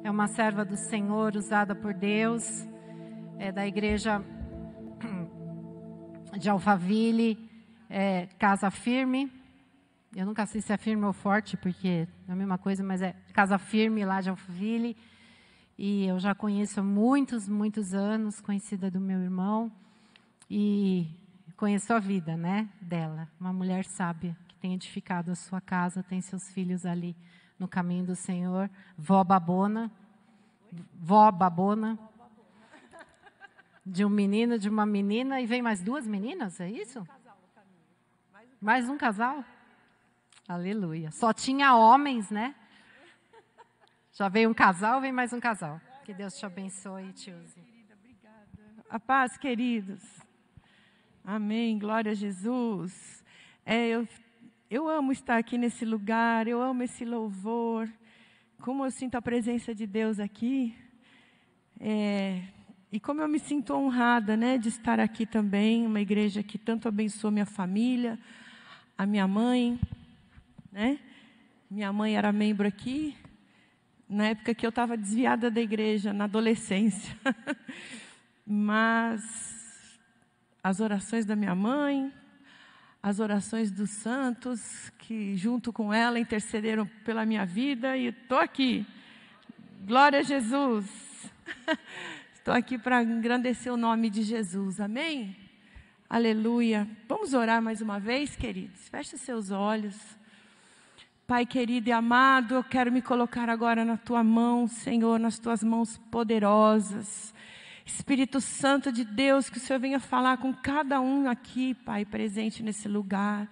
é uma serva do Senhor, usada por Deus, é da igreja de Alphaville, Casa Firme. Eu nunca sei se é firme ou forte, porque é a mesma coisa, mas é Casa Firme lá de Alphaville. E eu já conheço há muitos, muitos anos, conhecida do meu irmão. E conheço a vida, né, dela. Uma mulher sábia, que tem edificado a sua casa, tem seus filhos ali no caminho do Senhor. Vó Babona. De um menino, de uma menina. E vem mais duas meninas, é isso? Mais um casal? Aleluia. Só tinha homens, né? Já veio um casal, vem mais um casal. Que Deus te abençoe e te use. Obrigada. A paz, queridos. Amém. Glória a Jesus. Eu amo estar aqui nesse lugar, eu amo esse louvor. Como eu sinto a presença de Deus aqui. E como eu me sinto honrada, né, de estar aqui também, uma igreja que tanto abençoou minha família, a minha mãe, né? Minha mãe era membro aqui, na época que eu estava desviada da igreja, na adolescência. Mas as orações da minha mãe, as orações dos santos, que junto com ela intercederam pela minha vida, e estou aqui. Glória a Jesus. Estou aqui para engrandecer o nome de Jesus, amém? Aleluia. Vamos orar mais uma vez, queridos? Feche seus olhos. Pai querido e amado, eu quero me colocar agora na Tua mão, Senhor, nas Tuas mãos poderosas. Espírito Santo de Deus, que o Senhor venha falar com cada um aqui, Pai, presente nesse lugar.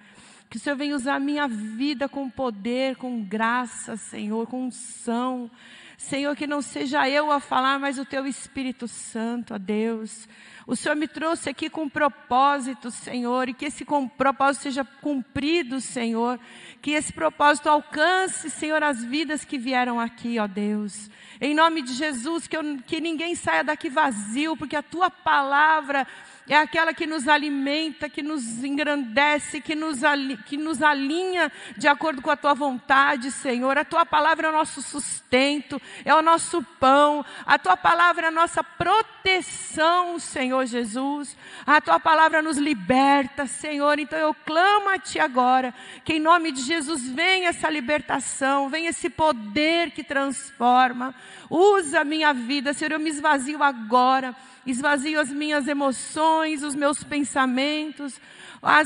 Que o Senhor venha usar a minha vida com poder, com graça, Senhor, com unção. Senhor, que não seja eu a falar, mas o Teu Espírito Santo, ó Deus. O Senhor me trouxe aqui com propósito, Senhor, e que esse propósito seja cumprido, Senhor. Que esse propósito alcance, Senhor, as vidas que vieram aqui, ó Deus. Em nome de Jesus, que ninguém saia daqui vazio, porque a Tua palavra é aquela que nos alimenta, que nos engrandece, que nos alinha de acordo com a Tua vontade, Senhor. A Tua palavra é o nosso sustento, é o nosso pão. A Tua palavra é a nossa proteção, Senhor Jesus. A Tua palavra nos liberta, Senhor. Então eu clamo a Ti agora, que em nome de Jesus venha essa libertação, venha esse poder que transforma. Usa a minha vida, Senhor, eu me esvazio agora. Esvazio as minhas emoções, os meus pensamentos.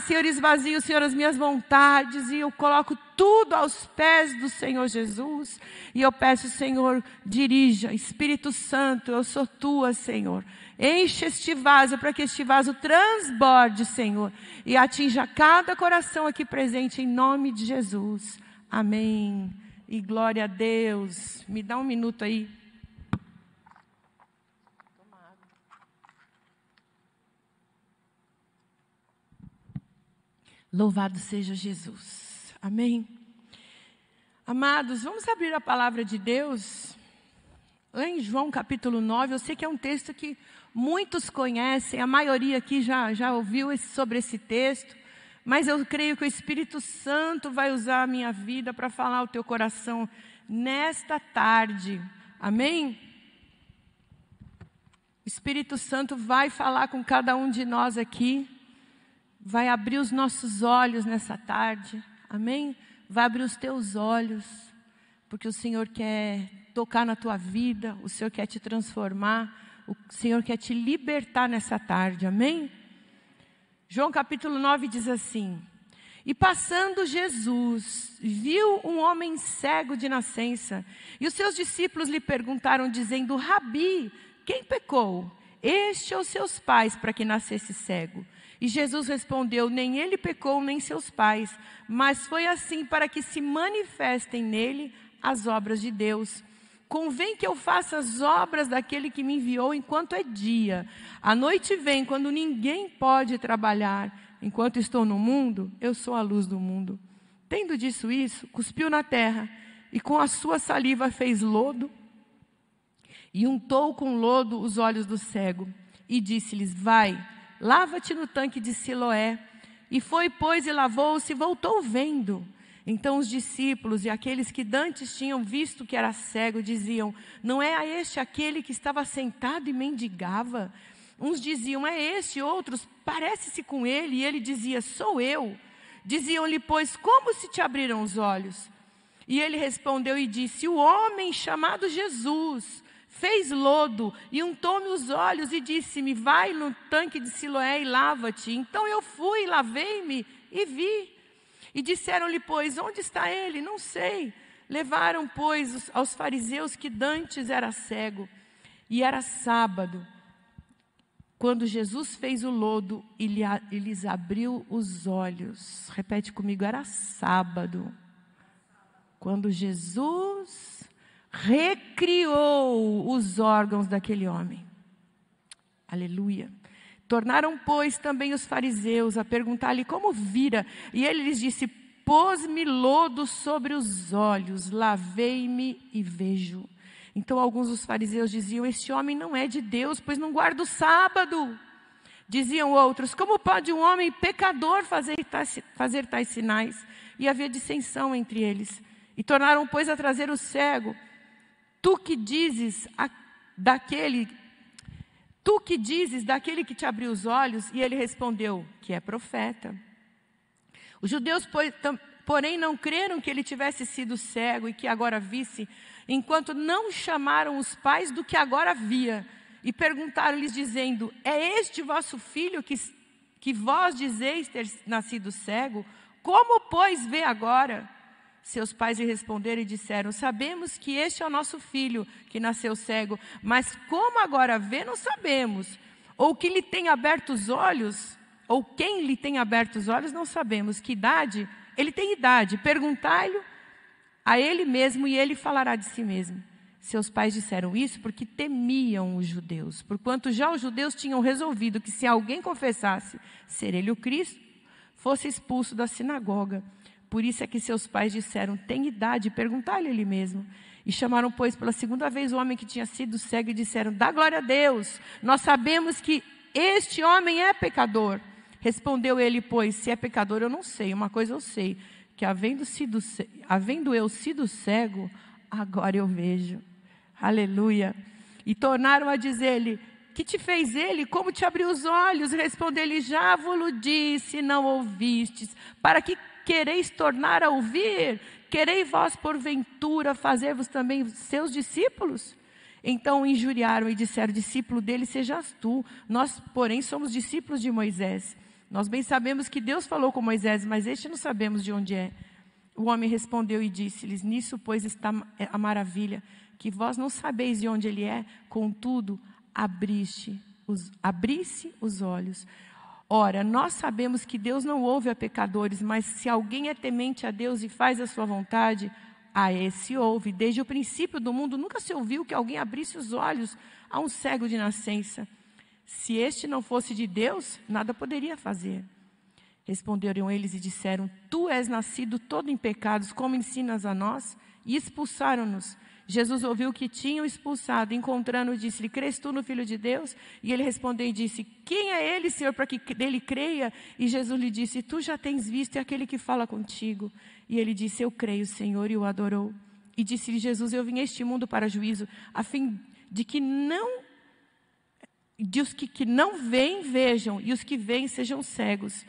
Senhor, esvazio, Senhor, as minhas vontades. E eu coloco tudo aos pés do Senhor Jesus. E eu peço, Senhor, dirija. Espírito Santo, eu sou Tua, Senhor. Enche este vaso para que este vaso transborde, Senhor. E atinja cada coração aqui presente em nome de Jesus. Amém. E glória a Deus. Me dá um minuto aí. Louvado seja Jesus. Amém? Amados, vamos abrir a palavra de Deus. Lá em João capítulo 9, eu sei que é um texto que muitos conhecem, a maioria aqui já ouviu sobre esse texto, mas eu creio que o Espírito Santo vai usar a minha vida para falar ao teu coração nesta tarde. Amém? O Espírito Santo vai falar com cada um de nós aqui. Vai abrir os nossos olhos nessa tarde, amém? Vai abrir os teus olhos, porque o Senhor quer tocar na tua vida, o Senhor quer te transformar, o Senhor quer te libertar nessa tarde, amém? João capítulo 9 diz assim: E passando Jesus, viu um homem cego de nascença, e os seus discípulos lhe perguntaram, dizendo: Rabi, quem pecou, este ou seus pais, para que nascesse cego? E Jesus respondeu: nem ele pecou, nem seus pais, mas foi assim para que se manifestem nele as obras de Deus. Convém que eu faça as obras daquele que me enviou enquanto é dia. A noite vem, quando ninguém pode trabalhar. Enquanto estou no mundo, eu sou a luz do mundo. Tendo dito isso, cuspiu na terra, e com a sua saliva fez lodo, e untou com lodo os olhos do cego, e disse-lhes: vai, lava-te no tanque de Siloé. E foi, pois, e lavou-se e voltou vendo. Então os discípulos e aqueles que dantes tinham visto que era cego diziam: não é a este aquele que estava sentado e mendigava? Uns diziam: é este, outros: parece-se com ele. E ele dizia: sou eu. Diziam-lhe, pois, como se te abriram os olhos? E ele respondeu e disse: o homem chamado Jesus fez lodo e untou-me os olhos e disse-me: vai no tanque de Siloé e lava-te. Então eu fui, lavei-me e vi. E disseram-lhe, pois, onde está ele? Não sei. Levaram, pois, aos fariseus que dantes era cego. E era sábado, quando Jesus fez o lodo e lhes abriu os olhos. Repete comigo, era sábado. Quando Jesus recriou os órgãos daquele homem. Aleluia. Tornaram, pois, também os fariseus a perguntar-lhe como vira. E ele lhes disse: pôs-me lodo sobre os olhos, lavei-me e vejo. Então alguns dos fariseus diziam: este homem não é de Deus, pois não guarda o sábado. Diziam outros: como pode um homem pecador fazer tais sinais? E havia dissensão entre eles. E tornaram, pois, a trazer o cego. Tu que dizes daquele que te abriu os olhos? E ele respondeu: que é profeta. Os judeus, porém, não creram que ele tivesse sido cego e que agora visse, enquanto não chamaram os pais do que agora via. E perguntaram-lhes, dizendo: é este vosso filho que vós dizeis ter nascido cego? Como, pois, vê agora? Seus pais lhe responderam e disseram: sabemos que este é o nosso filho, que nasceu cego, mas como agora vê, não sabemos. Ou que lhe tem aberto os olhos, ou quem lhe tem aberto os olhos, não sabemos. Que idade? Ele tem idade. Perguntai-lhe a ele mesmo e ele falará de si mesmo. Seus pais disseram isso porque temiam os judeus, porquanto já os judeus tinham resolvido que se alguém confessasse ser ele o Cristo, fosse expulso da sinagoga. Por isso é que seus pais disseram: tem idade, perguntai-lhe ele mesmo. E chamaram, pois, pela segunda vez o homem que tinha sido cego e disseram: dá glória a Deus, nós sabemos que este homem é pecador. Respondeu ele, pois, se é pecador eu não sei, uma coisa eu sei, que havendo eu sido cego, agora eu vejo. Aleluia. E tornaram a dizer-lhe: que te fez ele? Como te abriu os olhos? Respondeu-lhe: já vos disse, não ouvistes. Para que quereis tornar a ouvir? Quereis vós, porventura, fazer-vos também seus discípulos? Então o injuriaram e disseram: discípulo dele sejas tu. Nós, porém, somos discípulos de Moisés. Nós bem sabemos que Deus falou com Moisés, mas este não sabemos de onde é. O homem respondeu e disse-lhes: nisso, pois, está a maravilha, que vós não sabeis de onde ele é, contudo, abrisse os olhos. Ora, nós sabemos que Deus não ouve a pecadores, mas se alguém é temente a Deus e faz a sua vontade, a esse ouve. Desde o princípio do mundo nunca se ouviu que alguém abrisse os olhos a um cego de nascença. Se este não fosse de Deus, nada poderia fazer. Responderam eles e disseram: tu és nascido todo em pecados, como ensinas a nós? E expulsaram-nos. Jesus ouviu que tinham expulsado, encontrando-o, disse-lhe: crês tu no Filho de Deus? E ele respondeu e disse: quem é ele, Senhor, para que dele creia? E Jesus lhe disse: tu já tens visto, é aquele que fala contigo. E ele disse: eu creio, Senhor, e o adorou. E disse-lhe Jesus: eu vim a este mundo para juízo, a fim de que os que não veem, vejam, e os que veem sejam cegos.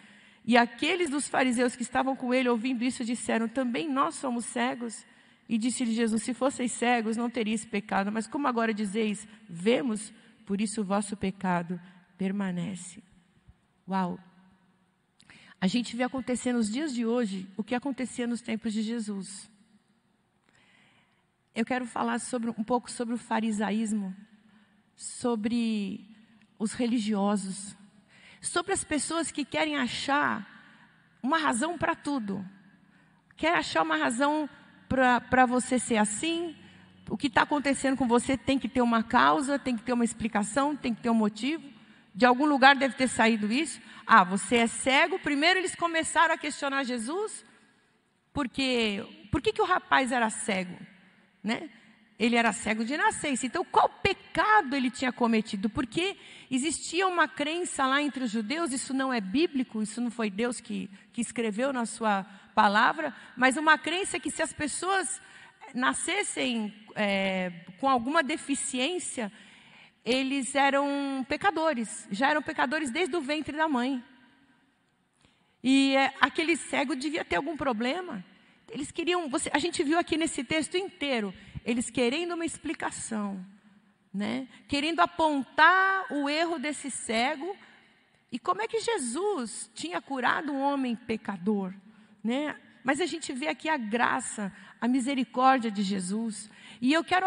E aqueles dos fariseus que estavam com ele, ouvindo isso, disseram: também nós somos cegos? E disse-lhe Jesus: se fosseis cegos, não teríeis pecado, mas como agora dizeis, vemos, por isso o vosso pecado permanece. Uau! A gente vê acontecer nos dias de hoje o que acontecia nos tempos de Jesus. Eu quero falar um pouco sobre o farisaísmo, sobre os religiosos, sobre as pessoas que querem achar uma razão para tudo. Quer achar uma razão para você ser assim? O que está acontecendo com você tem que ter uma causa, tem que ter uma explicação, tem que ter um motivo. De algum lugar deve ter saído isso. Ah, você é cego. Primeiro eles começaram a questionar Jesus. Por que o rapaz era cego? Né? Ele era cego de nascença. Então, qual pecado ele tinha cometido? Porque existia uma crença lá entre os judeus, isso não é bíblico, isso não foi Deus que escreveu na sua palavra, mas uma crença que se as pessoas nascessem com alguma deficiência, eles eram pecadores, já eram pecadores desde o ventre da mãe. E aquele cego devia ter algum problema. Eles queriam, a gente viu aqui nesse texto inteiro, eles querendo uma explicação, né? Querendo apontar o erro desse cego. E como é que Jesus tinha curado um homem pecador, né? Mas a gente vê aqui a graça, a misericórdia de Jesus. E eu quero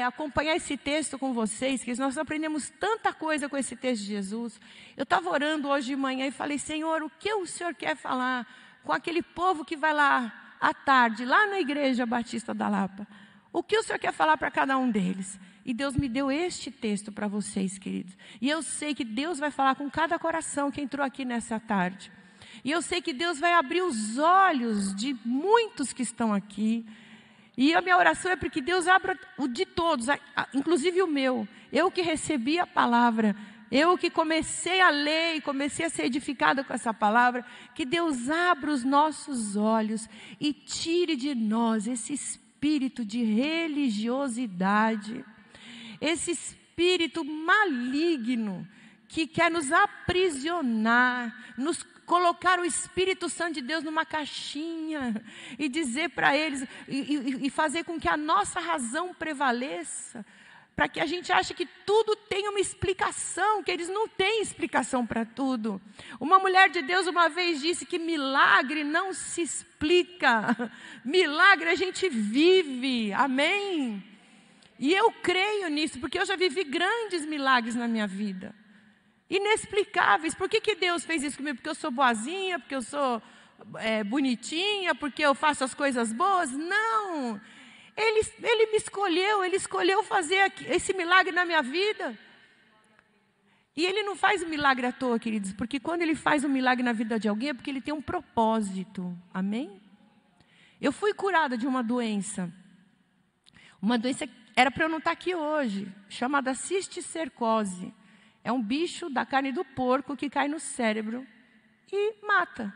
acompanhar esse texto com vocês, que nós aprendemos tanta coisa com esse texto de Jesus. Eu estava orando hoje de manhã e falei, Senhor, o que o Senhor quer falar com aquele povo que vai lá à tarde, lá na Igreja Batista da Lapa? O que o Senhor quer falar para cada um deles? E Deus me deu este texto para vocês, queridos. E eu sei que Deus vai falar com cada coração que entrou aqui nessa tarde. E eu sei que Deus vai abrir os olhos de muitos que estão aqui. E a minha oração é para que Deus abra o de todos, inclusive o meu. Eu que recebi a palavra, eu que comecei a ler e comecei a ser edificada com essa palavra, que Deus abra os nossos olhos e tire de nós esse espírito de religiosidade, esse espírito maligno que quer nos aprisionar, nos colocar o Espírito Santo de Deus numa caixinha e dizer para eles, e fazer com que a nossa razão prevaleça, para que a gente ache que tudo tem uma explicação, que eles não têm explicação para tudo. Uma mulher de Deus uma vez disse que milagre não se explica, milagre a gente vive, amém? E eu creio nisso, porque eu já vivi grandes milagres na minha vida. Inexplicáveis. Por que Deus fez isso comigo? Porque eu sou boazinha, porque eu sou bonitinha, porque eu faço as coisas boas? Não. Ele me escolheu, Ele escolheu fazer esse milagre na minha vida. E Ele não faz um milagre à toa, queridos, porque quando Ele faz um milagre na vida de alguém é porque Ele tem um propósito, amém? Eu fui curada de uma doença que era para eu não estar aqui hoje, chamada cisticercose. É um bicho da carne do porco que cai no cérebro e mata,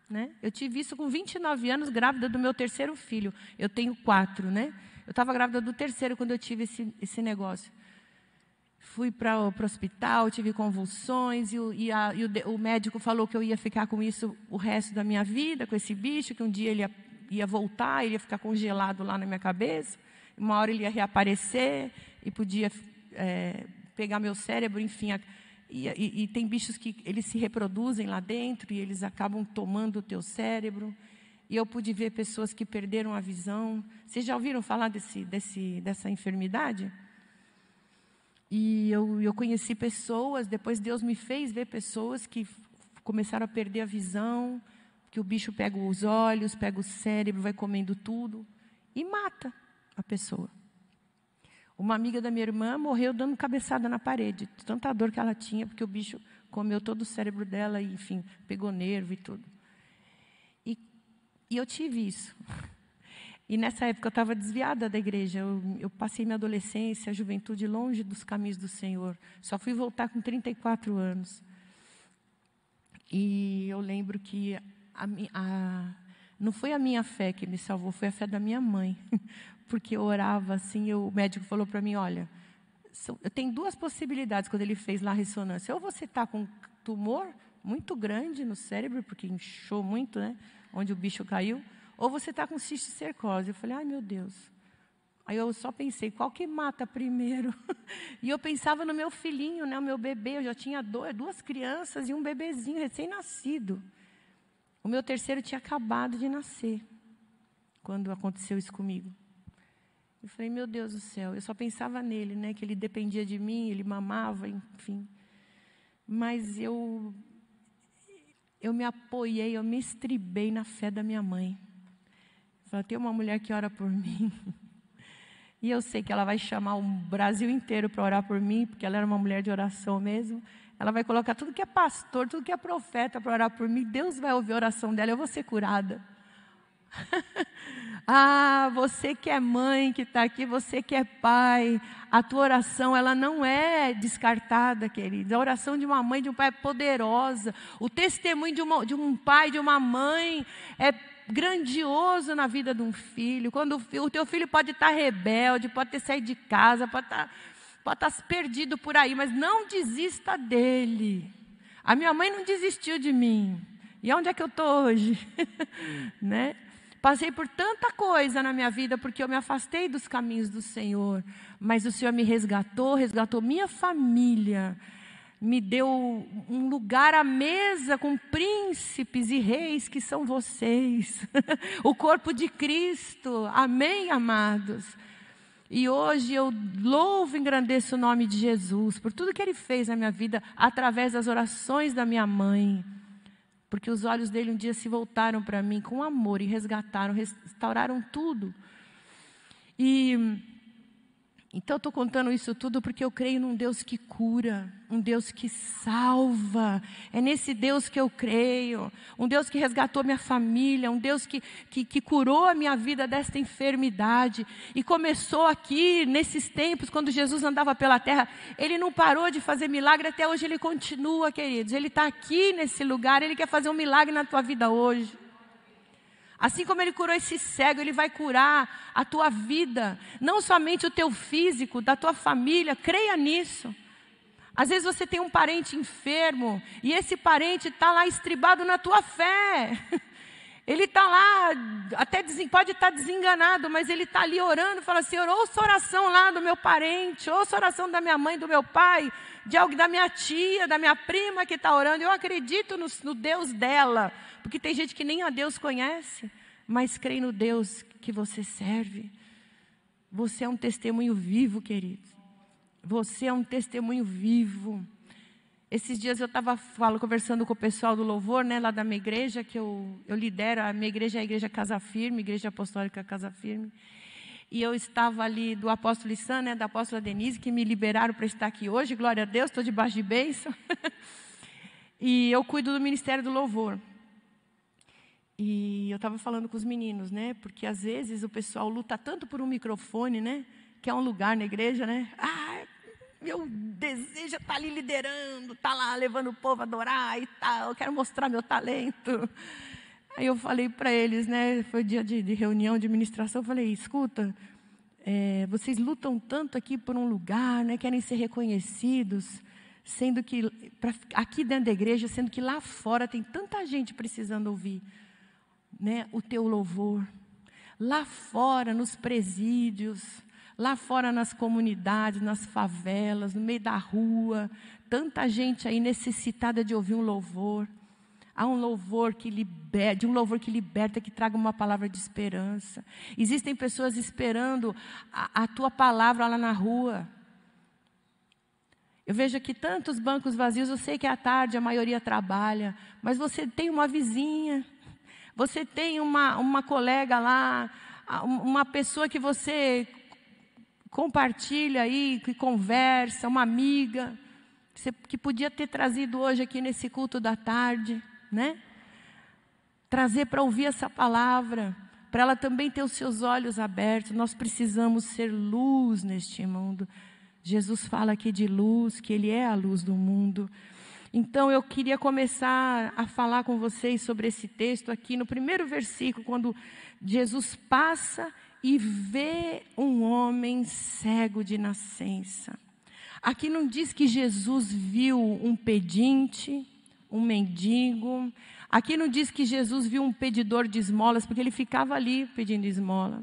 né? Eu tive isso com 29 anos, grávida do meu terceiro filho. Eu tenho 4, né? Eu estava grávida do terceiro quando eu tive esse negócio. Fui para o hospital, tive convulsões, e o médico falou que eu ia ficar com isso o resto da minha vida, com esse bicho, que um dia ele ia voltar, ele ia ficar congelado lá na minha cabeça, uma hora ele ia reaparecer e podia pegar meu cérebro, enfim. E tem bichos que eles se reproduzem lá dentro e eles acabam tomando o teu cérebro. E eu pude ver pessoas que perderam a visão. Vocês já ouviram falar dessa enfermidade? E eu conheci pessoas, depois Deus me fez ver pessoas que começaram a perder a visão, que o bicho pega os olhos, pega o cérebro, vai comendo tudo e mata a pessoa. Uma amiga da minha irmã morreu dando cabeçada na parede, de tanta dor que ela tinha, porque o bicho comeu todo o cérebro dela e, enfim, pegou nervo e tudo. E eu tive isso. E nessa época eu estava desviada da igreja. Eu passei minha adolescência, a juventude longe dos caminhos do Senhor. Só fui voltar com 34 anos. E eu lembro que não foi a minha fé que me salvou, foi a fé da minha mãe. Porque eu orava assim, o médico falou para mim, olha, eu tenho 2 possibilidades quando ele fez lá a ressonância. Ou você está com um tumor muito grande no cérebro, porque inchou muito, né, onde o bicho caiu, ou você está com cisticercose. Eu falei, ai meu Deus. Aí eu só pensei, qual que mata primeiro? E eu pensava no meu filhinho, né, o meu bebê. Eu já tinha 2 crianças e um bebezinho recém-nascido. O meu terceiro tinha acabado de nascer, quando aconteceu isso comigo. Eu falei, meu Deus do céu, eu só pensava nele, né, que ele dependia de mim, ele mamava, enfim. Mas eu me apoiei, eu me estribei na fé da minha mãe. Eu falei, tem uma mulher que ora por mim. E eu sei que ela vai chamar o Brasil inteiro para orar por mim, porque ela era uma mulher de oração mesmo. Ela vai colocar tudo que é pastor, tudo que é profeta para orar por mim. Deus vai ouvir a oração dela, eu vou ser curada. Você que é mãe, que está aqui, você que é pai, a tua oração, ela não é descartada, queridos. A oração de uma mãe, de um pai é poderosa. O testemunho de um pai, de uma mãe é grandioso na vida de um filho. Quando o teu filho pode estar rebelde, pode ter saído de casa, pode estar perdido por aí, mas não desista dele. A minha mãe não desistiu de mim. E onde é que eu estou hoje? Né? Passei por tanta coisa na minha vida, porque eu me afastei dos caminhos do Senhor. Mas o Senhor me resgatou minha família. Me deu um lugar à mesa com príncipes e reis que são vocês. O corpo de Cristo. Amém, amados? E hoje eu louvo e engrandeço o nome de Jesus por tudo que Ele fez na minha vida, através das orações da minha mãe. Porque os olhos dele um dia se voltaram para mim com amor e resgataram, restauraram tudo. Então eu estou contando isso tudo porque eu creio num Deus que cura, um Deus que salva. É nesse Deus que eu creio. Um Deus que resgatou minha família, um Deus que curou a minha vida desta enfermidade. E começou aqui, nesses tempos, quando Jesus andava pela terra, Ele não parou de fazer milagre, até hoje Ele continua, queridos. Ele está aqui nesse lugar, Ele quer fazer um milagre na tua vida hoje. Assim como Ele curou esse cego, Ele vai curar a tua vida. Não somente o teu físico, da tua família. Creia nisso. Às vezes você tem um parente enfermo. E esse parente está lá estribado na tua fé. Ele está lá, pode estar desenganado, mas ele está ali orando. Fala, Senhor, ouça a oração lá do meu parente. Ouça a oração da minha mãe, do meu pai. Da minha tia, da minha prima que está orando. Eu acredito no Deus dela. Porque tem gente que nem a Deus conhece, mas crê no Deus que você serve. Você é um testemunho vivo, queridos. Você é um testemunho vivo. Esses dias eu estava conversando com o pessoal do louvor, né, lá da minha igreja, que eu lidero. A minha igreja é a Igreja Casa Firme, Igreja Apostólica Casa Firme. E eu estava ali do apóstolo Lissan, né, da apóstola Denise, que me liberaram para estar aqui hoje. Glória a Deus, estou debaixo de bênção. E eu cuido do ministério do louvor. E eu estava falando com os meninos, né? Porque às vezes o pessoal luta tanto por um microfone, né? Que é um lugar na igreja, né? Meu desejo é estar ali liderando, estar lá levando o povo a adorar e tal. Eu quero mostrar meu talento. Aí eu falei para eles, né? Foi dia de reunião de ministração. Eu falei, escuta, vocês lutam tanto aqui por um lugar, né? Querem ser reconhecidos, sendo que aqui dentro da igreja, sendo que lá fora tem tanta gente precisando ouvir, né, o teu louvor. Lá fora, nos presídios, lá fora nas comunidades, nas favelas, no meio da rua, tanta gente aí necessitada de ouvir um louvor. Há um louvor que liberta, que traga uma palavra de esperança. Existem pessoas esperando a tua palavra lá na rua. Eu vejo aqui tantos bancos vazios. Eu sei que à tarde a maioria trabalha, mas você tem uma vizinha, você tem uma colega lá, uma pessoa que você compartilha aí, que conversa, uma amiga, que podia ter trazido hoje aqui nesse culto da tarde, né? Trazer para ouvir essa palavra, para ela também ter os seus olhos abertos. Nós precisamos ser luz neste mundo. Jesus fala aqui de luz, que Ele é a luz do mundo. Então eu queria começar a falar com vocês sobre esse texto aqui no primeiro versículo, quando Jesus passa e vê um homem cego de nascença. Aqui não diz que Jesus viu um pedinte, um mendigo. Aqui não diz que Jesus viu um pedidor de esmolas, porque ele ficava ali pedindo esmola.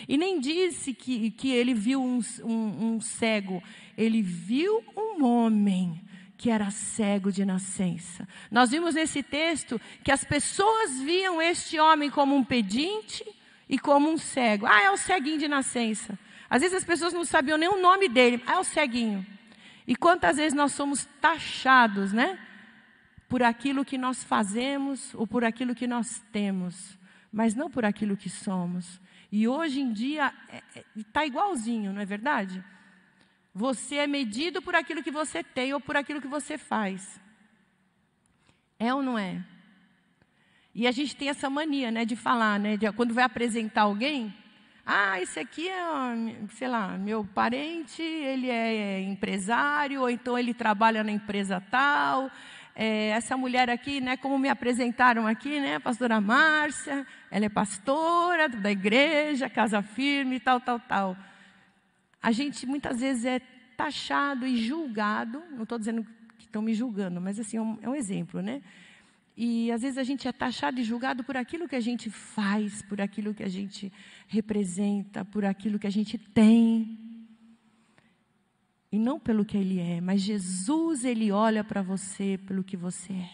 E nem disse que ele viu um cego. Ele viu um homem que era cego de nascença. Nós vimos nesse texto que as pessoas viam este homem como um pedinte e como um cego. É o ceguinho de nascença. Às vezes as pessoas não sabiam nem o nome dele. É o ceguinho. E quantas vezes nós somos taxados, né? Por aquilo que nós fazemos ou por aquilo que nós temos, mas não por aquilo que somos. E hoje em dia está igualzinho, não é verdade? Você é medido por aquilo que você tem ou por aquilo que você faz. É ou não é? E a gente tem essa mania, né, de falar, né, quando vai apresentar alguém, esse aqui é, sei lá, meu parente, ele é empresário, ou então ele trabalha na empresa tal. Essa mulher aqui, né, como me apresentaram aqui, né, a pastora Márcia, ela é pastora da igreja, Casa Firme, tal, tal, tal. A gente muitas vezes é taxado e julgado, não estou dizendo que estão me julgando, mas assim, é um exemplo, né? E às vezes a gente é taxado e julgado por aquilo que a gente faz, por aquilo que a gente representa, por aquilo que a gente tem. E não pelo que Ele é, mas Jesus, Ele olha para você pelo que você é.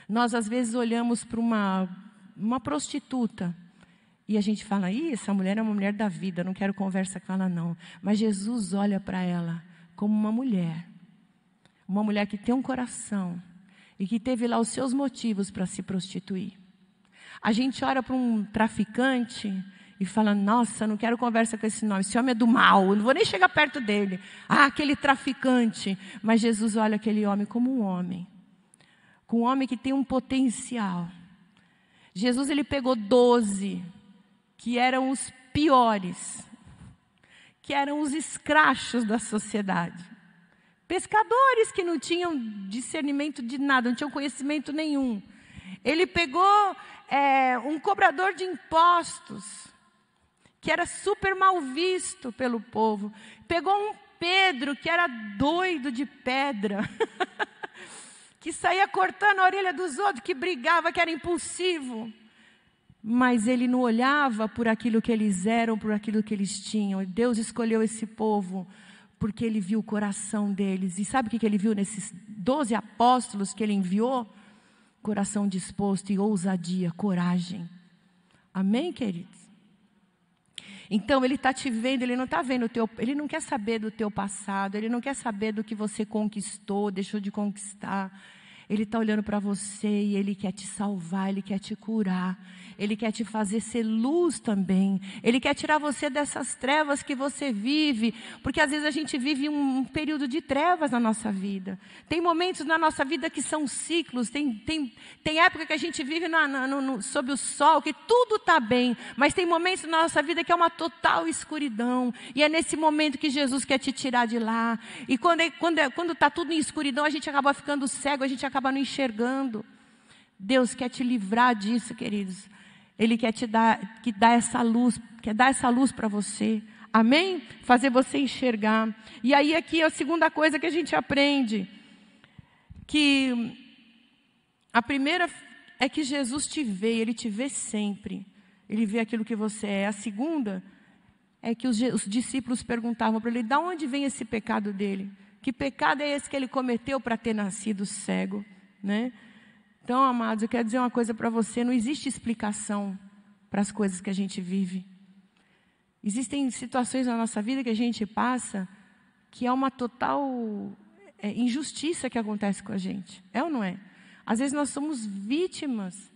Nós às vezes olhamos para uma prostituta e a gente fala, essa mulher é uma mulher da vida, não quero conversa com ela não. Mas Jesus olha para ela como uma mulher que tem um coração e que teve lá os seus motivos para se prostituir. A gente olha para um traficante e fala, nossa, não quero conversa com esse homem é do mal, eu não vou nem chegar perto dele. Aquele traficante. Mas Jesus olha aquele homem como um homem que tem um potencial. Jesus, ele pegou 12, que eram os piores, que eram os escrachos da sociedade. Pescadores que não tinham discernimento de nada, não tinham conhecimento nenhum. Ele pegou um cobrador de impostos, que era super mal visto pelo povo. Pegou um Pedro, que era doido de pedra, que saía cortando a orelha dos outros, que brigava, que era impulsivo. Mas ele não olhava por aquilo que eles eram, por aquilo que eles tinham. E Deus escolheu esse povo porque Ele viu o coração deles. E sabe o que Ele viu nesses 12 apóstolos que Ele enviou? Coração disposto e ousadia, coragem. Amém, queridos? Então Ele está te vendo, Ele não está vendo Ele não quer saber do teu passado, Ele não quer saber do que você conquistou, deixou de conquistar. Ele está olhando para você e Ele quer te salvar, Ele quer te curar. Ele quer te fazer ser luz também. Ele quer tirar você dessas trevas que você vive. Porque às vezes a gente vive um período de trevas na nossa vida. Tem momentos na nossa vida que são ciclos. Tem época que a gente vive sob o sol, que tudo está bem. Mas tem momentos na nossa vida que é uma total escuridão. E é nesse momento que Jesus quer te tirar de lá. E quando está tudo em escuridão, a gente acaba ficando cego, a gente acaba não enxergando. Deus quer te livrar disso, queridos. Ele quer te dar essa luz, quer dar essa luz para você. Amém? Fazer você enxergar. E aí aqui a segunda coisa que a gente aprende, que a primeira é que Jesus te vê, Ele te vê sempre. Ele vê aquilo que você é. A segunda é que os discípulos perguntavam para Ele, de onde vem esse pecado dele? Que pecado é esse que ele cometeu para ter nascido cego, né? Então, amados, eu quero dizer uma coisa para você, não existe explicação para as coisas que a gente vive. Existem situações na nossa vida que a gente passa, que é uma total injustiça que acontece com a gente. É ou não é? Às vezes nós somos vítimas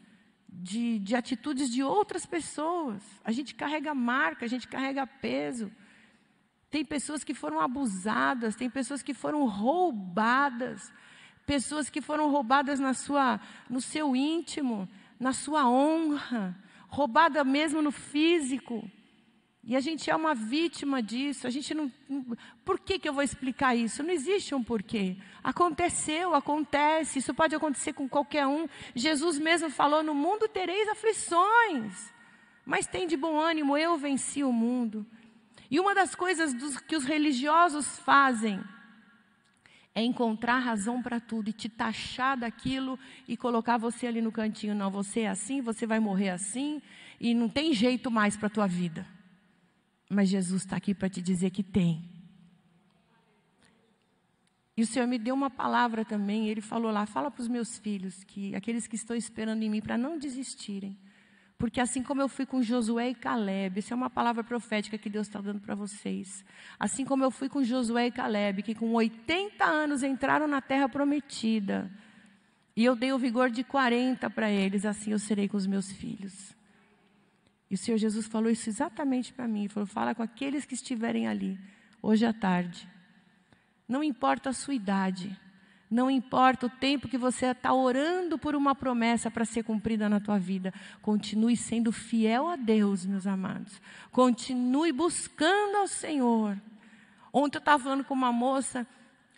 de atitudes de outras pessoas. A gente carrega marca, a gente carrega peso. Tem pessoas que foram abusadas, tem pessoas que foram roubadas. Pessoas que foram roubadas no seu íntimo, na sua honra, roubada mesmo no físico. E a gente é uma vítima disso. A gente não. Por que eu vou explicar isso? Não existe um porquê. Aconteceu, acontece. Isso pode acontecer com qualquer um. Jesus mesmo falou: no mundo tereis aflições, mas tem de bom ânimo, eu venci o mundo. E uma das coisas que os religiosos fazem é encontrar razão para tudo e te taxar daquilo e colocar você ali no cantinho. Não, você é assim, você vai morrer assim e não tem jeito mais para a tua vida. Mas Jesus está aqui para te dizer que tem. E o Senhor me deu uma palavra também, Ele falou lá, fala para os meus filhos, que aqueles que estão esperando em mim, para não desistirem. Porque assim como eu fui com Josué e Caleb, isso é uma palavra profética que Deus está dando para vocês. Assim como eu fui com Josué e Caleb, que com 80 anos entraram na terra prometida. E eu dei o vigor de 40 para eles, assim eu serei com os meus filhos. E o Senhor Jesus falou isso exatamente para mim. Ele falou, fala com aqueles que estiverem ali, hoje à tarde. Não importa a sua idade, Não importa o tempo que você está orando por uma promessa para ser cumprida na tua vida. Continue sendo fiel a Deus, meus amados. Continue buscando ao Senhor. Ontem eu estava falando com uma moça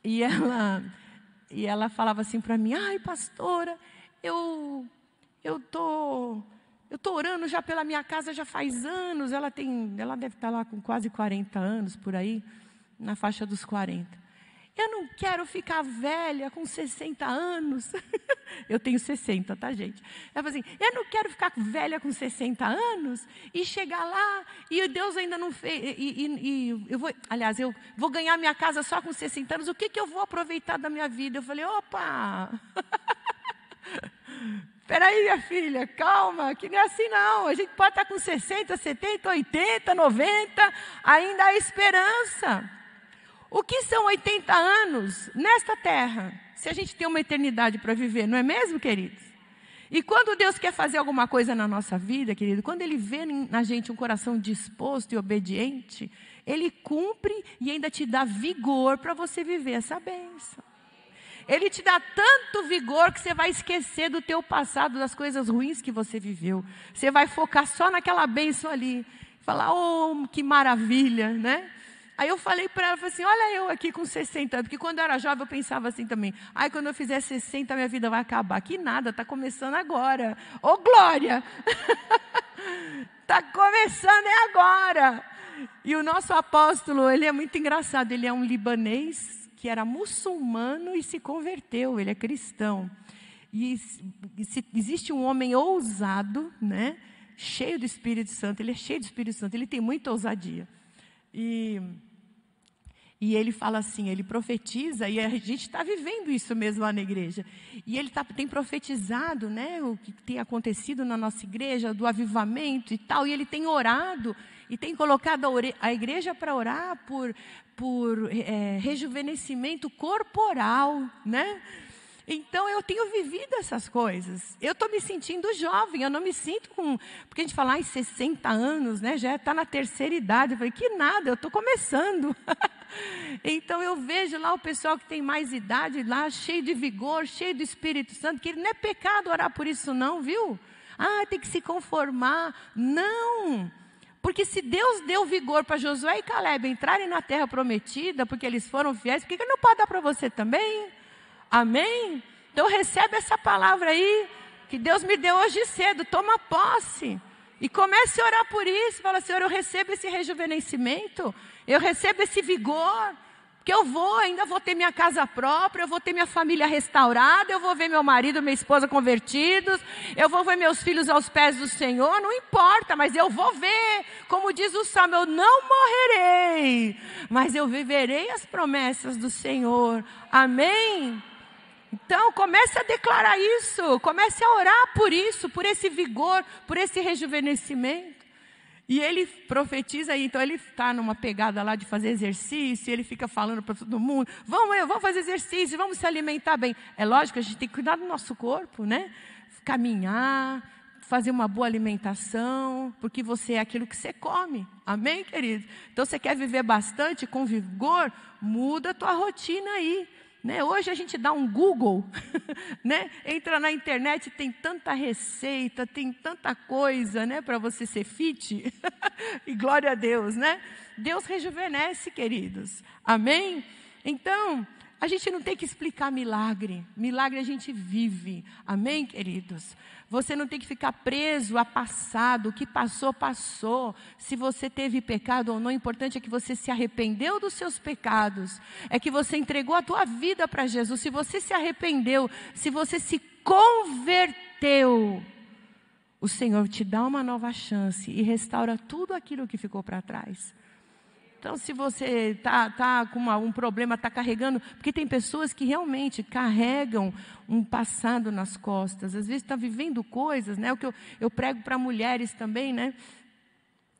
e ela falava assim para mim: ai, pastora, eu tô orando já pela minha casa já faz anos. Ela deve estar lá com quase 40 anos, por aí, na faixa dos 40. Eu não quero ficar velha com 60 anos. Eu tenho 60, tá, gente? Ela falou assim: eu não quero ficar velha com 60 anos e chegar lá e Deus ainda não fez. Eu vou ganhar minha casa só com 60 anos. O que eu vou aproveitar da minha vida? Eu falei: opa! Espera aí, minha filha, calma, que não é assim não. A gente pode estar com 60, 70, 80, 90, ainda há esperança. O que são 80 anos nesta terra, se a gente tem uma eternidade para viver, não é mesmo, queridos? E quando Deus quer fazer alguma coisa na nossa vida, querido, quando Ele vê na gente um coração disposto e obediente, Ele cumpre e ainda te dá vigor para você viver essa bênção. Ele te dá tanto vigor que você vai esquecer do teu passado, das coisas ruins que você viveu. Você vai focar só naquela bênção ali. Falar: oh, que maravilha, né? Aí eu falei para ela, falei assim: olha eu aqui com 60 anos, porque quando eu era jovem eu pensava assim também: ai, quando eu fizer 60 minha vida vai acabar. Que nada, está começando agora. Ô, glória! Está começando agora. E o nosso apóstolo, ele é muito engraçado, ele é um libanês que era muçulmano e se converteu, ele é cristão. E existe um homem ousado, né? Cheio do Espírito Santo, ele é cheio do Espírito Santo, ele tem muita ousadia. E ele fala assim, ele profetiza, e a gente está vivendo isso mesmo lá na igreja. E ele tem profetizado, né, o que tem acontecido na nossa igreja, do avivamento e tal. E ele tem orado, e tem colocado a igreja para orar por rejuvenescimento corporal, né? Então, eu tenho vivido essas coisas. Eu estou me sentindo jovem, eu não me sinto com... Porque a gente fala, 60 anos, né? Já está na terceira idade. Eu falei, que nada, eu estou começando. Então, eu vejo lá o pessoal que tem mais idade, lá cheio de vigor, cheio do Espírito Santo, que não é pecado orar por isso não, viu? Tem que se conformar. Não! Porque se Deus deu vigor para Josué e Caleb entrarem na terra prometida, porque eles foram fiéis, por que Ele não pode dar para você também? Amém? Então recebe essa palavra aí, que Deus me deu hoje cedo, toma posse. E comece a orar por isso, fala: Senhor, eu recebo esse rejuvenescimento, eu recebo esse vigor, porque ainda vou ter minha casa própria, eu vou ter minha família restaurada, eu vou ver meu marido, minha esposa convertidos, eu vou ver meus filhos aos pés do Senhor, não importa, mas eu vou ver, como diz o Salmo, eu não morrerei, mas eu viverei as promessas do Senhor, amém? Então, comece a declarar isso, comece a orar por isso, por esse vigor, por esse rejuvenescimento. E ele profetiza, então ele está numa pegada lá de fazer exercício, ele fica falando para todo mundo, vamos fazer exercício, vamos se alimentar bem. É lógico, a gente tem que cuidar do nosso corpo, né? Caminhar, fazer uma boa alimentação, porque você é aquilo que você come. Amém, querido? Então, você quer viver bastante, com vigor, muda a tua rotina aí. Né? Hoje a gente dá um Google, né? Entra na internet, tem tanta receita, tem tanta coisa, né? Para você ser fit. E glória a Deus, né? Deus rejuvenesce, queridos. Amém? Então, a gente não tem que explicar milagre. Milagre a gente vive. Amém, queridos? Você não tem que ficar preso a passado. O que passou, passou. Se você teve pecado ou não, o importante é que você se arrependeu dos seus pecados. É que você entregou a tua vida para Jesus. Se você se arrependeu, se você se converteu, o Senhor te dá uma nova chance e restaura tudo aquilo que ficou para trás. Então, se você está com um problema, está carregando... Porque tem pessoas que realmente carregam um passado nas costas. Às vezes está vivendo coisas, né? O que eu prego para mulheres também, né?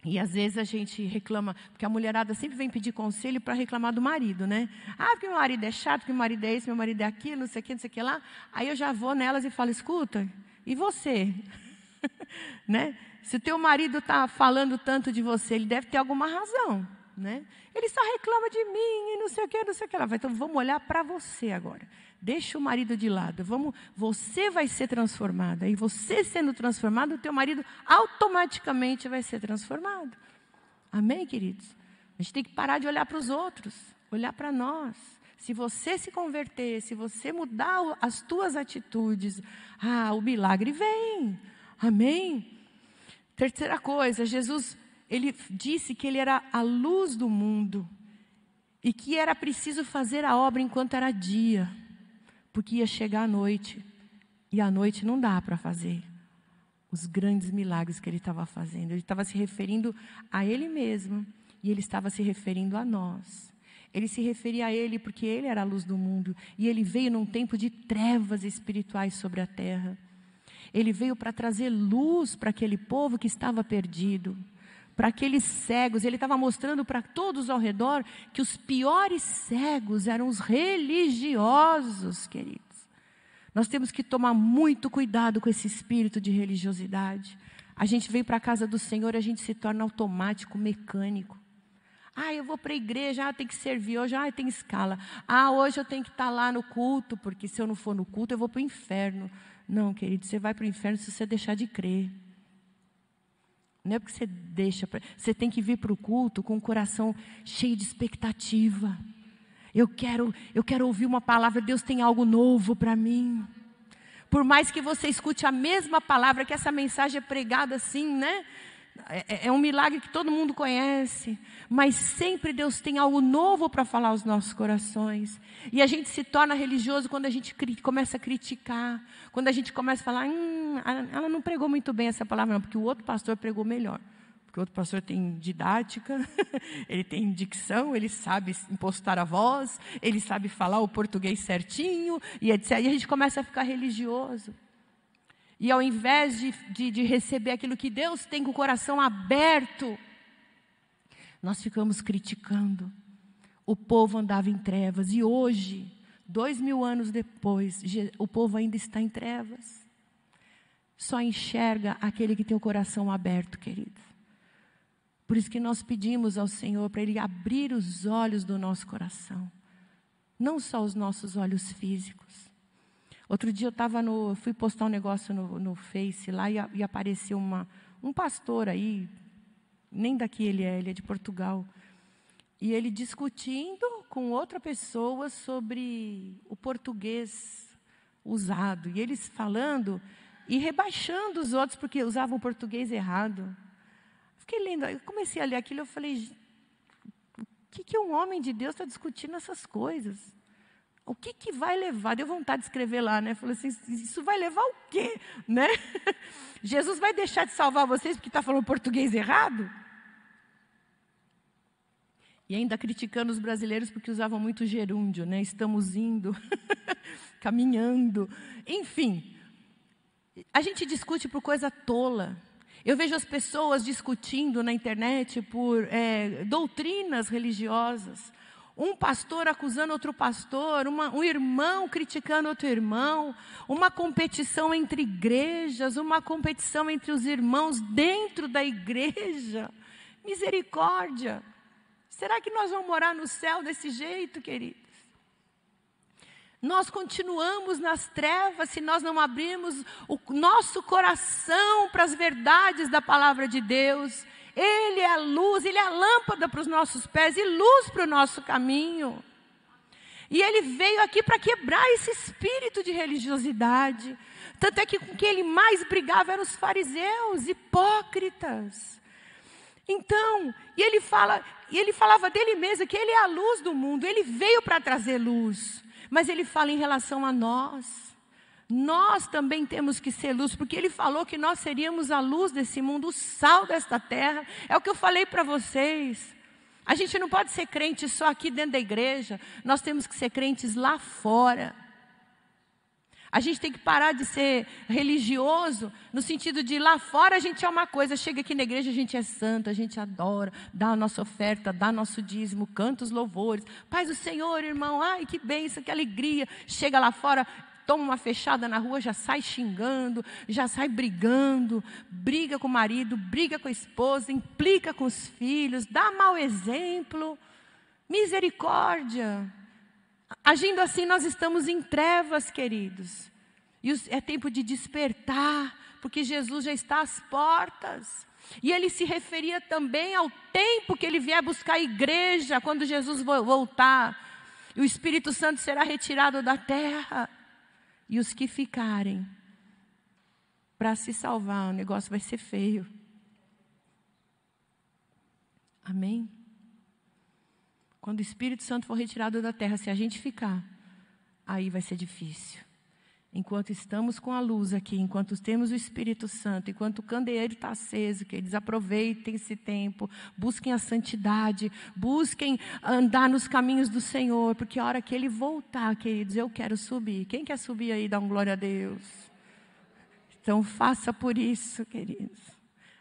E às vezes a gente reclama... Porque a mulherada sempre vem pedir conselho para reclamar do marido, né? Porque meu marido é chato, porque meu marido é isso, meu marido é aquilo, não sei o que, não sei o que lá. Aí eu já vou nelas e falo, escuta, e você? Né? Se o teu marido está falando tanto de você, ele deve ter alguma razão. né? Ele só reclama de mim e não sei o que, não sei o que lá. Então vamos olhar para você agora. Deixa o marido de lado. Você vai ser transformada. E você sendo transformado, o teu marido automaticamente vai ser transformado. Amém, queridos? A gente tem que parar de olhar para os outros, olhar para nós. Se você se converter, se você mudar as tuas atitudes, o milagre vem. Amém? Terceira coisa, Jesus, ele disse que ele era a luz do mundo e que era preciso fazer a obra enquanto era dia, porque ia chegar a noite e à noite não dá para fazer os grandes milagres que ele estava fazendo. Ele estava se referindo a ele mesmo e ele estava se referindo a nós. Ele se referia a ele porque ele era a luz do mundo e ele veio num tempo de trevas espirituais sobre a terra. Ele veio para trazer luz para aquele povo que estava perdido, para aqueles cegos. Ele estava mostrando para todos ao redor que os piores cegos eram os religiosos, queridos. Nós temos que tomar muito cuidado com esse espírito de religiosidade. A gente vem para a casa do Senhor e a gente se torna automático, mecânico. Eu vou para a igreja, tem que servir hoje, tem escala. Hoje eu tenho que estar lá no culto, porque se eu não for no culto eu vou para o inferno. Não, querido, você vai para o inferno se você deixar de crer. Não é porque você deixa, você tem que vir para o culto com o coração cheio de expectativa. Eu quero ouvir uma palavra, Deus tem algo novo para mim. Por mais que você escute a mesma palavra, que essa mensagem é pregada assim, né? É um milagre que todo mundo conhece, mas sempre Deus tem algo novo para falar aos nossos corações. E a gente se torna religioso quando a gente começa a criticar, quando a gente começa a falar, ela não pregou muito bem essa palavra, não, porque o outro pastor pregou melhor. Porque o outro pastor tem didática, ele tem dicção, ele sabe impostar a voz, ele sabe falar o português certinho, e etc. E a gente começa a ficar religioso. E ao invés de receber aquilo que Deus tem com o coração aberto, nós ficamos criticando. O povo andava em trevas. E hoje, 2000 anos depois, o povo ainda está em trevas. Só enxerga aquele que tem o coração aberto, querido. Por isso que nós pedimos ao Senhor para Ele abrir os olhos do nosso coração. Não só os nossos olhos físicos. Outro dia eu fui postar um negócio no Face lá e apareceu um pastor aí, nem daqui ele é de Portugal. E ele discutindo com outra pessoa sobre o português usado. E eles falando e rebaixando os outros porque usavam o português errado. Fiquei lendo, eu comecei a ler aquilo e eu falei, o que um homem de Deus está discutindo essas coisas? O que vai levar? Deu vontade de escrever lá, né? Falei assim, isso vai levar o quê? Né? Jesus vai deixar de salvar vocês porque está falando português errado? E ainda criticando os brasileiros porque usavam muito gerúndio, né? Estamos indo, caminhando. Enfim, a gente discute por coisa tola. Eu vejo as pessoas discutindo na internet por doutrinas religiosas. Um pastor acusando outro pastor, um irmão criticando outro irmão, uma competição entre igrejas, uma competição entre os irmãos dentro da igreja. Misericórdia! Será que nós vamos morar no céu desse jeito, queridos? Nós continuamos nas trevas se nós não abrirmos o nosso coração para as verdades da palavra de Deus. Ele é a luz, Ele é a lâmpada para os nossos pés e luz para o nosso caminho. E Ele veio aqui para quebrar esse espírito de religiosidade. Tanto é que com quem Ele mais brigava eram os fariseus, hipócritas. Então, ele falava dele mesmo, que Ele é a luz do mundo, Ele veio para trazer luz. Mas Ele fala em relação a nós. Nós também temos que ser luz, porque Ele falou que nós seríamos a luz desse mundo, o sal desta terra. É o que eu falei para vocês. A gente não pode ser crente só aqui dentro da igreja. Nós temos que ser crentes lá fora. A gente tem que parar de ser religioso, no sentido de lá fora a gente é uma coisa, chega aqui na igreja a gente é santo, a gente adora, dá a nossa oferta, dá nosso dízimo, canta os louvores. Paz do Senhor, irmão, ai que bênção, que alegria. Chega lá fora, toma uma fechada na rua, já sai xingando, já sai brigando, briga com o marido, briga com a esposa, implica com os filhos, dá mau exemplo. Misericórdia. Agindo assim, nós estamos em trevas, queridos. E é tempo de despertar, porque Jesus já está às portas. E ele se referia também ao tempo que ele vier buscar a igreja, quando Jesus voltar. E o Espírito Santo será retirado da terra. E os que ficarem, para se salvar, o negócio vai ser feio. Amém? Quando o Espírito Santo for retirado da terra, se a gente ficar, aí vai ser difícil. Enquanto estamos com a luz aqui, enquanto temos o Espírito Santo, enquanto o candeeiro está aceso, que eles aproveitem esse tempo, busquem a santidade, busquem andar nos caminhos do Senhor, porque a hora que Ele voltar, queridos, eu quero subir. Quem quer subir aí, dá glória a Deus. Então faça por isso, queridos.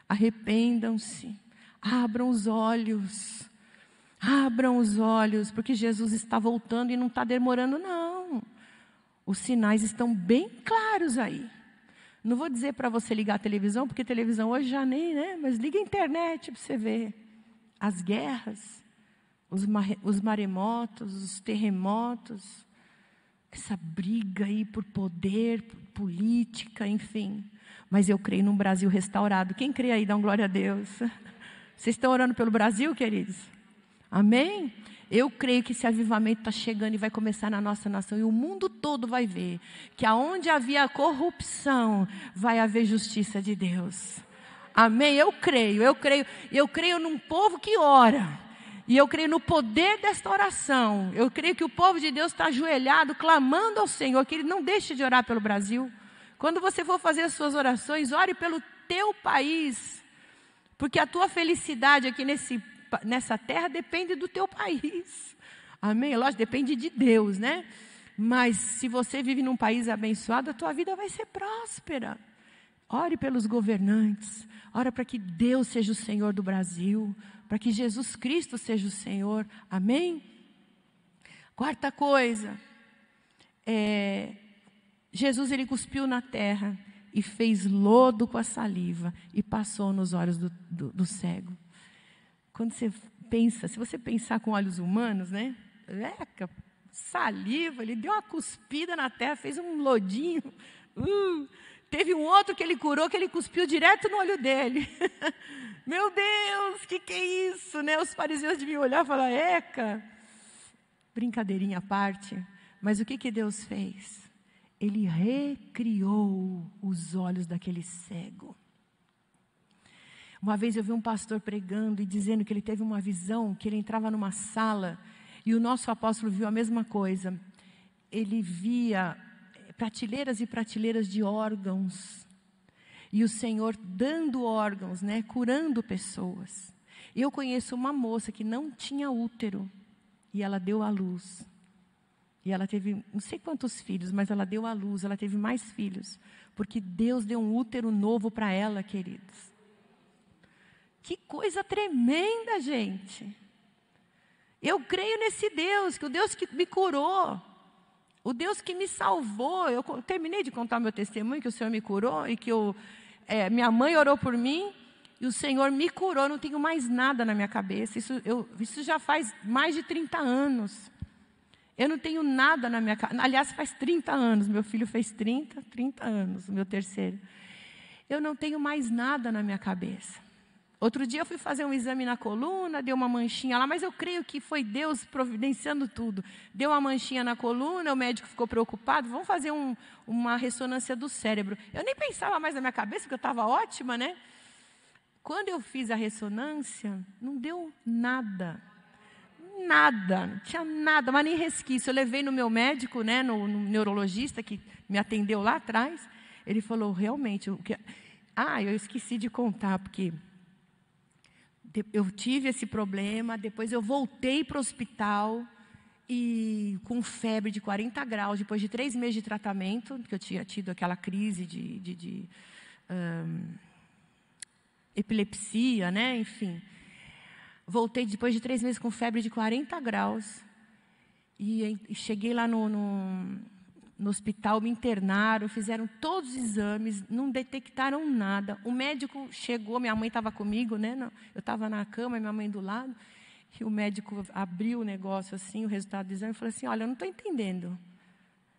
Arrependam-se, abram os olhos, porque Jesus está voltando e não está demorando não. Os sinais estão bem claros aí. Não vou dizer para você ligar a televisão, porque televisão hoje já nem, né? Mas liga a internet para você ver. As guerras, os maremotos, os terremotos, essa briga aí por poder, por política, enfim. Mas eu creio num Brasil restaurado. Quem crê aí, dá glória a Deus. Vocês estão orando pelo Brasil, queridos? Amém? Eu creio que esse avivamento está chegando e vai começar na nossa nação. E o mundo todo vai ver que aonde havia corrupção, vai haver justiça de Deus. Amém? Eu creio num povo que ora. E eu creio no poder desta oração. Eu creio que o povo de Deus está ajoelhado, clamando ao Senhor, que Ele não deixe de orar pelo Brasil. Quando você for fazer as suas orações, ore pelo teu país. Porque a tua felicidade aqui nessa terra depende do teu país. Amém? Lógico, depende de Deus, né? Mas se você vive num país abençoado, a tua vida vai ser próspera. Ore pelos governantes. Ora para que Deus seja o Senhor do Brasil. Para que Jesus Cristo seja o Senhor. Amém? Quarta coisa. Jesus, ele cuspiu na terra e fez lodo com a saliva e passou nos olhos do cego. Quando você pensa, se você pensar com olhos humanos, né? Saliva, ele deu uma cuspida na terra, fez um lodinho. Teve um outro que ele curou, que ele cuspiu direto no olho dele. Meu Deus, que é isso, né? Os fariseus deviam olhar e falar, brincadeirinha à parte. Mas o que Deus fez? Ele recriou os olhos daquele cego. Uma vez eu vi um pastor pregando e dizendo que ele teve uma visão, que ele entrava numa sala e o nosso apóstolo viu a mesma coisa. Ele via prateleiras e prateleiras de órgãos. E o Senhor dando órgãos, né, curando pessoas. Eu conheço uma moça que não tinha útero e ela deu à luz. E ela teve, não sei quantos filhos, mas ela deu à luz, ela teve mais filhos. Porque Deus deu um útero novo para ela, queridos. Que coisa tremenda, gente. Eu creio nesse Deus, que o Deus que me curou, o Deus que me salvou. Eu terminei de contar meu testemunho, que o Senhor me curou, e que minha mãe orou por mim, e o Senhor me curou. Eu não tenho mais nada na minha cabeça. Isso já faz mais de 30 anos. Eu não tenho nada na minha cabeça. Aliás, faz 30 anos. Meu filho fez 30 anos, o meu terceiro. Eu não tenho mais nada na minha cabeça. Outro dia eu fui fazer um exame na coluna, deu uma manchinha lá, mas eu creio que foi Deus providenciando tudo. Deu uma manchinha na coluna, o médico ficou preocupado, vamos fazer uma ressonância do cérebro. Eu nem pensava mais na minha cabeça, porque eu estava ótima, né? Quando eu fiz a ressonância, não deu nada. Nada, não tinha nada, mas nem resquício. Eu levei no meu médico, né, no neurologista que me atendeu lá atrás. Ele falou, realmente... eu esqueci de contar, porque... eu tive esse problema, depois eu voltei para o hospital e com febre de 40 graus, depois de 3 meses de tratamento, porque eu tinha tido aquela crise de epilepsia, né? Enfim. Voltei depois de 3 meses com febre de 40 graus e cheguei lá no no hospital, me internaram, fizeram todos os exames, não detectaram nada. O médico chegou, minha mãe estava comigo, né? Eu estava na cama, minha mãe do lado, e o médico abriu o negócio assim, o resultado do exame, e falou assim, olha, eu não estou entendendo.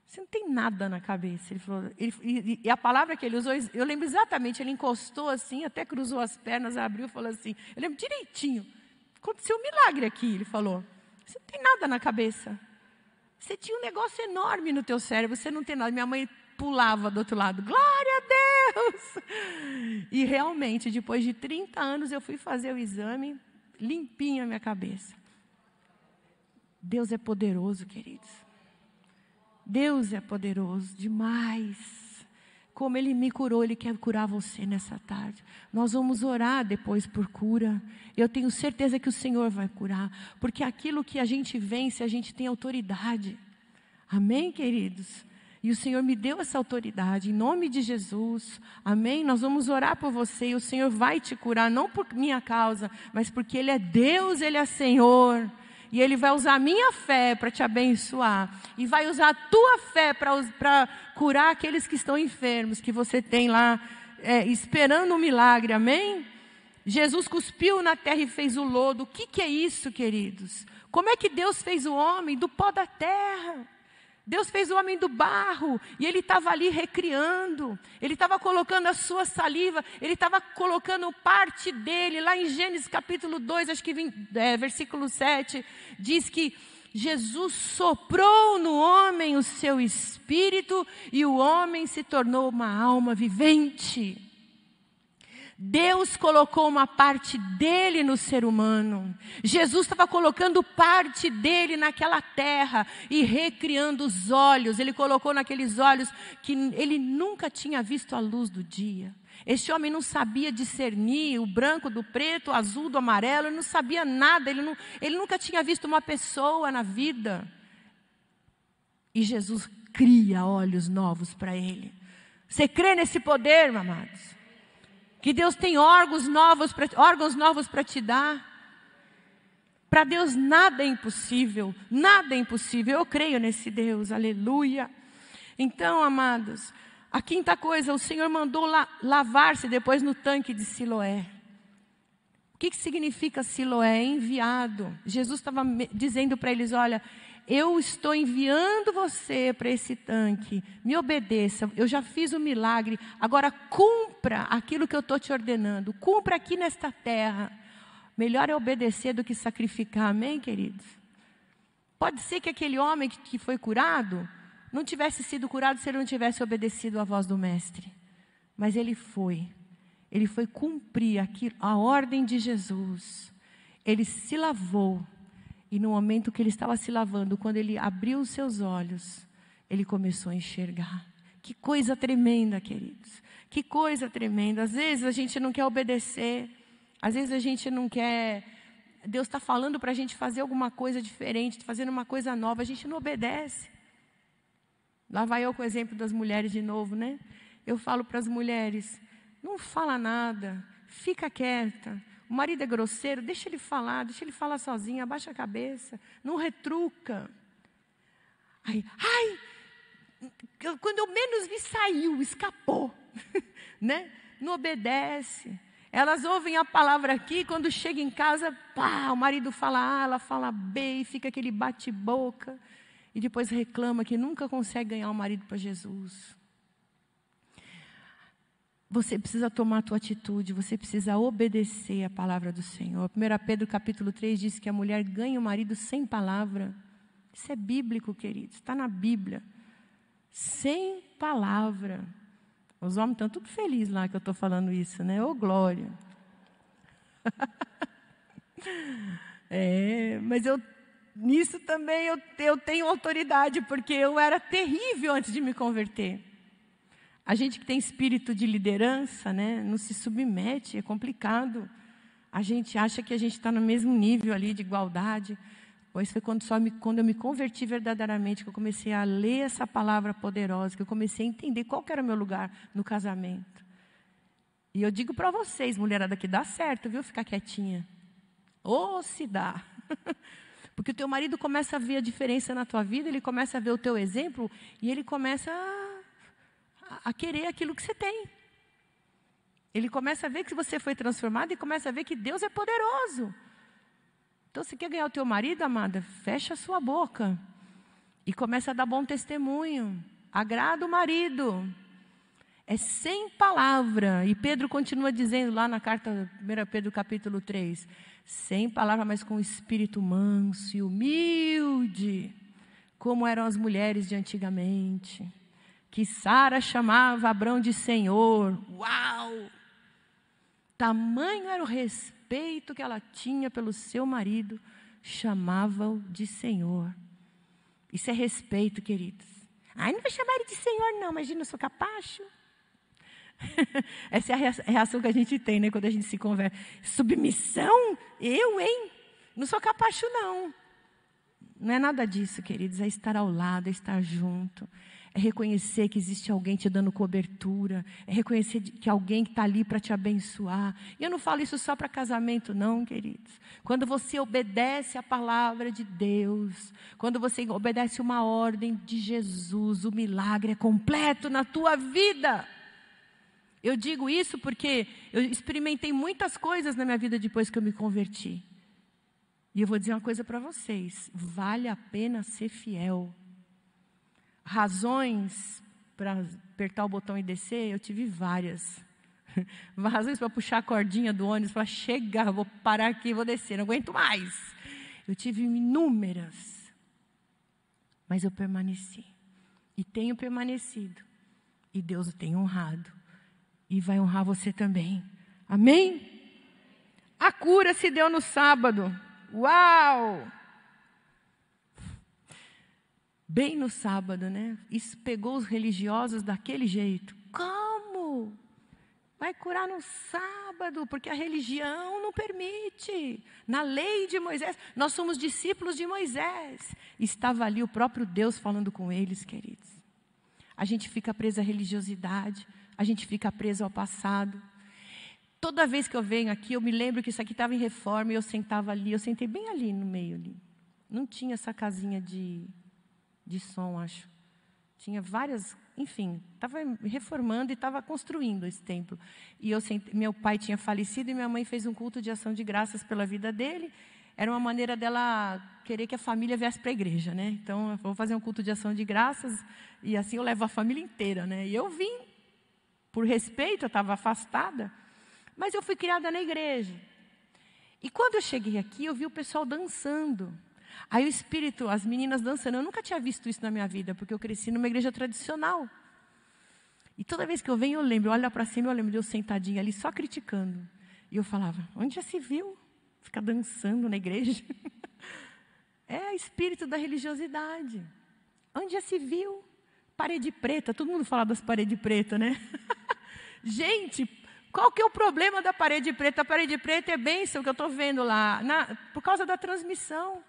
Você não tem nada na cabeça. Ele falou, e a palavra que ele usou, eu lembro exatamente, ele encostou assim, até cruzou as pernas, abriu e falou assim, eu lembro direitinho, aconteceu um milagre aqui, ele falou, você não tem nada na cabeça. Você tinha um negócio enorme no teu cérebro, você não tem nada. Minha mãe pulava do outro lado, glória a Deus! E realmente, depois de 30 anos, eu fui fazer o exame, limpinha a minha cabeça. Deus é poderoso, queridos. Deus é poderoso demais. Como Ele me curou, Ele quer curar você nessa tarde. Nós vamos orar depois por cura. Eu tenho certeza que o Senhor vai curar. Porque aquilo que a gente vence, a gente tem autoridade. Amém, queridos? E o Senhor me deu essa autoridade, em nome de Jesus. Amém? Nós vamos orar por você e o Senhor vai te curar, não por minha causa, mas porque Ele é Deus, Ele é Senhor. E Ele vai usar a minha fé para te abençoar. E vai usar a tua fé para curar aqueles que estão enfermos, que você tem lá esperando um milagre. Amém? Jesus cuspiu na terra e fez o lodo. O que é isso, queridos? Como é que Deus fez o homem? Do pó da terra. Deus fez o homem do barro, e Ele estava ali recriando, Ele estava colocando a sua saliva, Ele estava colocando parte dele, lá em Gênesis capítulo 2, acho que versículo 7, diz que Jesus soprou no homem o seu espírito, e o homem se tornou uma alma vivente. Deus colocou uma parte dele no ser humano. Jesus estava colocando parte dele naquela terra e recriando os olhos. Ele colocou naqueles olhos que ele nunca tinha visto a luz do dia. Este homem não sabia discernir o branco do preto, o azul do amarelo. Ele não sabia nada. Ele nunca tinha visto uma pessoa na vida. E Jesus cria olhos novos para ele. Você crê nesse poder, amados? Que Deus tem órgãos novos para te dar. Para Deus nada é impossível, nada é impossível. Eu creio nesse Deus, aleluia. Então, amados, a quinta coisa, o Senhor mandou lavar-se depois no tanque de Siloé. O que significa Siloé? Enviado. Jesus estava dizendo para eles, olha, eu estou enviando você para esse tanque, me obedeça, eu já fiz o milagre, agora cumpra aquilo que eu estou te ordenando, cumpra aqui nesta terra. Melhor é obedecer do que sacrificar, amém, queridos? Pode ser que aquele homem que foi curado, não tivesse sido curado se ele não tivesse obedecido à voz do mestre, mas ele foi cumprir a ordem de Jesus, ele se lavou. E no momento que ele estava se lavando, quando ele abriu os seus olhos, ele começou a enxergar. Que coisa tremenda, queridos. Que coisa tremenda. Às vezes a gente não quer obedecer. Às vezes a gente não quer... Deus está falando para a gente fazer alguma coisa diferente, fazendo uma coisa nova. A gente não obedece. Lá vai eu com o exemplo das mulheres de novo, né? Eu falo para as mulheres, não fala nada, fica quieta. O marido é grosseiro, deixa ele falar sozinho, abaixa a cabeça, não retruca. Aí, quando eu menos vi, saiu, escapou, né? Não obedece. Elas ouvem a palavra aqui, quando chega em casa, pá, o marido fala A, ela fala B, e fica aquele bate-boca, e depois reclama que nunca consegue ganhar o marido para Jesus. Você precisa tomar a tua atitude, você precisa obedecer a palavra do Senhor. 1 Pedro capítulo 3 diz que a mulher ganha o marido sem palavra. Isso é bíblico, queridos, está na Bíblia. Sem palavra. Os homens estão tudo felizes lá que eu estou falando isso, né? Ô glória. Mas nisso também eu tenho autoridade, porque eu era terrível antes de me converter. A gente que tem espírito de liderança, né, não se submete, é complicado. A gente acha que a gente está no mesmo nível ali de igualdade. Pois foi quando eu me converti verdadeiramente, que eu comecei a ler essa palavra poderosa, que eu comecei a entender qual que era o meu lugar no casamento. E eu digo para vocês, mulherada, que dá certo, viu, ficar quietinha. Ou se dá. Porque o teu marido começa a ver a diferença na tua vida, ele começa a ver o teu exemplo e ele começa a querer aquilo que você tem. Ele começa a ver que você foi transformado e começa a ver que Deus é poderoso. Então, se quer ganhar o teu marido, amada, fecha a sua boca e começa a dar bom testemunho. Agrada o marido. É sem palavra. E Pedro continua dizendo lá na carta 1 Pedro capítulo 3. Sem palavra, mas com espírito manso e humilde. Como eram as mulheres de antigamente. Que Sara chamava Abrão de Senhor. Uau! Tamanho era o respeito que ela tinha pelo seu marido. Chamava-o de Senhor. Isso é respeito, queridos. Ai, não vou chamar ele de Senhor, não. Imagina, eu sou capacho. Essa é a reação que a gente tem, né? Quando a gente se converte. Submissão? Eu, hein? Não sou capacho, não. Não é nada disso, queridos. É estar ao lado, é estar junto. É reconhecer que existe alguém te dando cobertura. É reconhecer que alguém está ali para te abençoar. E eu não falo isso só para casamento, não, queridos. Quando você obedece a palavra de Deus, quando você obedece uma ordem de Jesus, o milagre é completo na tua vida. Eu digo isso porque eu experimentei muitas coisas na minha vida depois que eu me converti. E eu vou dizer uma coisa para vocês. Vale a pena ser fiel. Razões para apertar o botão e descer, eu tive várias. Razões para puxar a cordinha do ônibus, falar, chega, vou parar aqui, vou descer, não aguento mais. Eu tive inúmeras. Mas eu permaneci. E tenho permanecido. E Deus o tem honrado. E vai honrar você também. Amém? A cura se deu no sábado. Uau! Bem no sábado, né? Isso pegou os religiosos daquele jeito. Como? Vai curar no sábado, porque a religião não permite. Na lei de Moisés, nós somos discípulos de Moisés. Estava ali o próprio Deus falando com eles, queridos. A gente fica preso à religiosidade, a gente fica preso ao passado. Toda vez que eu venho aqui, eu me lembro que isso aqui estava em reforma e eu sentava ali, eu sentei bem ali no meio ali. Não tinha essa casinha de som, acho. Tinha várias, enfim, estava reformando e estava construindo esse templo. E meu pai tinha falecido e minha mãe fez um culto de ação de graças pela vida dele. Era uma maneira dela querer que a família viesse para a igreja, né? Então, eu vou fazer um culto de ação de graças e assim eu levo a família inteira, né? E eu vim, por respeito, eu estava afastada, mas eu fui criada na igreja. E quando eu cheguei aqui, eu vi o pessoal dançando. Aí o Espírito, as meninas dançando, eu nunca tinha visto isso na minha vida, porque eu cresci numa igreja tradicional. E toda vez que eu venho, eu lembro, eu olho para cima, eu lembro de eu sentadinha ali, só criticando. E eu falava, onde já se viu? Ficar dançando na igreja? É o espírito da religiosidade. Onde já se viu? Parede preta, todo mundo fala das paredes pretas, né? Gente, qual que é o problema da parede preta? A parede preta é bênção que eu estou vendo lá, por causa da transmissão.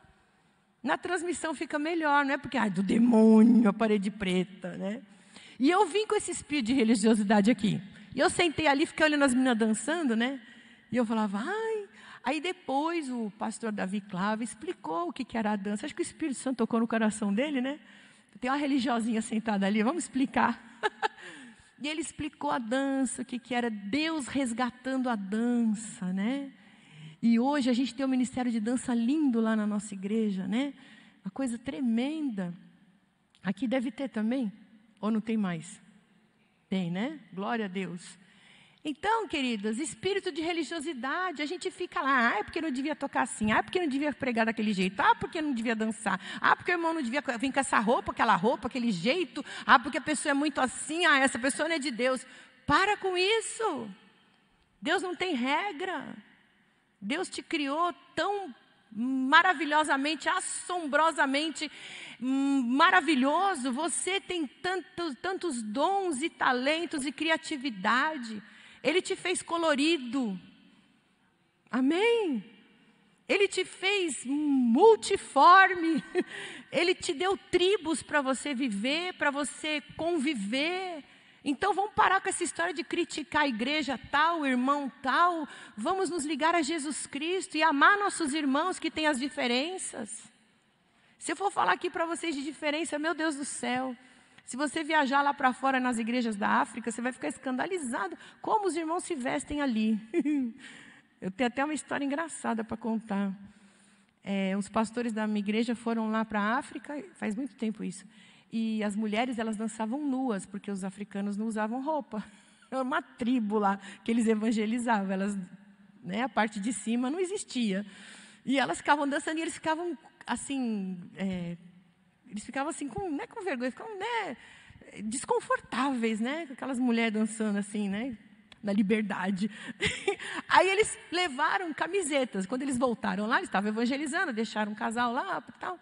Na transmissão fica melhor, não é porque, do demônio, a parede preta, né? E eu vim com esse espírito de religiosidade aqui. E eu sentei ali, fiquei olhando as meninas dançando, né? E eu falava, Aí depois o pastor Davi Clava explicou o que era a dança. Acho que o Espírito Santo tocou no coração dele, né? Tem uma religiosinha sentada ali, vamos explicar. E ele explicou a dança, o que era Deus resgatando a dança, né? E hoje a gente tem um ministério de dança lindo lá na nossa igreja, né? Uma coisa tremenda. Aqui deve ter também? Ou não tem mais? Tem, né? Glória a Deus. Então, queridas, espírito de religiosidade, a gente fica lá, porque não devia tocar assim, porque não devia pregar daquele jeito, porque não devia dançar, porque o irmão não devia vir com essa roupa, aquele jeito, porque a pessoa é muito assim, essa pessoa não é de Deus. Para com isso. Deus não tem regra. Deus te criou tão maravilhosamente, assombrosamente maravilhoso. Você tem tantos dons e talentos e criatividade. Ele te fez colorido. Amém? Ele te fez multiforme. Ele te deu tribos para você viver, para você conviver. Então vamos parar com essa história de criticar a igreja tal, o irmão tal. Vamos nos ligar a Jesus Cristo e amar nossos irmãos que têm as diferenças. Se eu for falar aqui para vocês de diferença, meu Deus do céu. Se você viajar lá para fora nas igrejas da África, você vai ficar escandalizado como os irmãos se vestem ali. Eu tenho até uma história engraçada para contar. Os pastores da minha igreja foram lá para a África, faz muito tempo isso. E as mulheres, elas dançavam nuas, porque os africanos não usavam roupa. Era uma tribo lá que eles evangelizavam. Elas, né, a parte de cima não existia. E elas ficavam dançando e eles ficavam assim... não é com vergonha, ficavam, né, desconfortáveis, né? Aquelas mulheres dançando assim, né? Na liberdade. Aí eles levaram camisetas. Quando eles voltaram lá, eles estavam evangelizando, deixaram um casal lá e tal.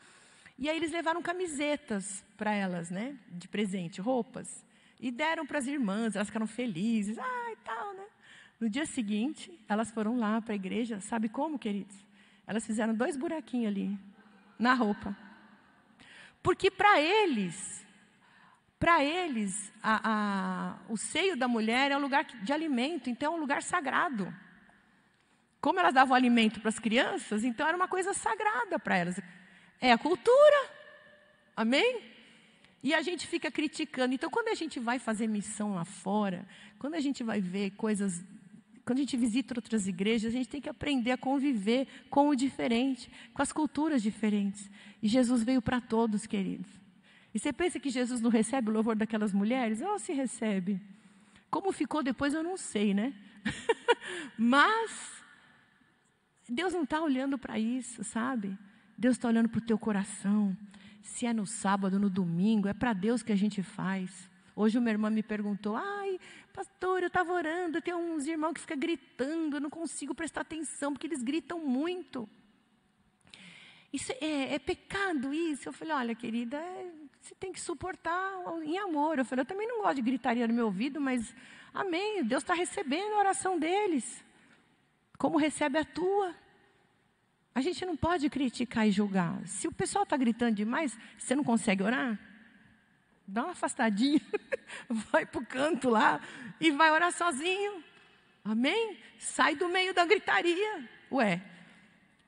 E aí eles levaram camisetas para elas, né? De presente, roupas. E deram para as irmãs, elas ficaram felizes. E tal, né? No dia seguinte, elas foram lá para a igreja. Sabe como, queridos? Elas fizeram 2 buraquinhos ali, na roupa. Porque para eles, o seio da mulher é um lugar de alimento, então é um lugar sagrado. Como elas davam alimento para as crianças, então era uma coisa sagrada para elas. É a cultura, amém? E a gente fica criticando. Então, quando a gente vai fazer missão lá fora, quando a gente vai ver coisas, quando a gente visita outras igrejas, a gente tem que aprender a conviver com o diferente, com as culturas diferentes. E Jesus veio para todos, queridos. E você pensa que Jesus não recebe o louvor daquelas mulheres? Se recebe. Como ficou depois, eu não sei, né? Mas Deus não está olhando para isso, sabe? Deus está olhando para o teu coração. Se é no sábado, no domingo, é para Deus que a gente faz. Hoje uma irmã me perguntou, pastor, eu estava orando, tem uns irmãos que ficam gritando, eu não consigo prestar atenção, porque eles gritam muito. Isso é pecado isso? Eu falei, olha querida, você tem que suportar em amor. Eu falei, eu também não gosto de gritaria no meu ouvido, mas amém, Deus está recebendo a oração deles, como recebe a tua. A gente não pode criticar e julgar. Se o pessoal está gritando demais, você não consegue orar? Dá uma afastadinha, vai para o canto lá e vai orar sozinho. Amém? Sai do meio da gritaria.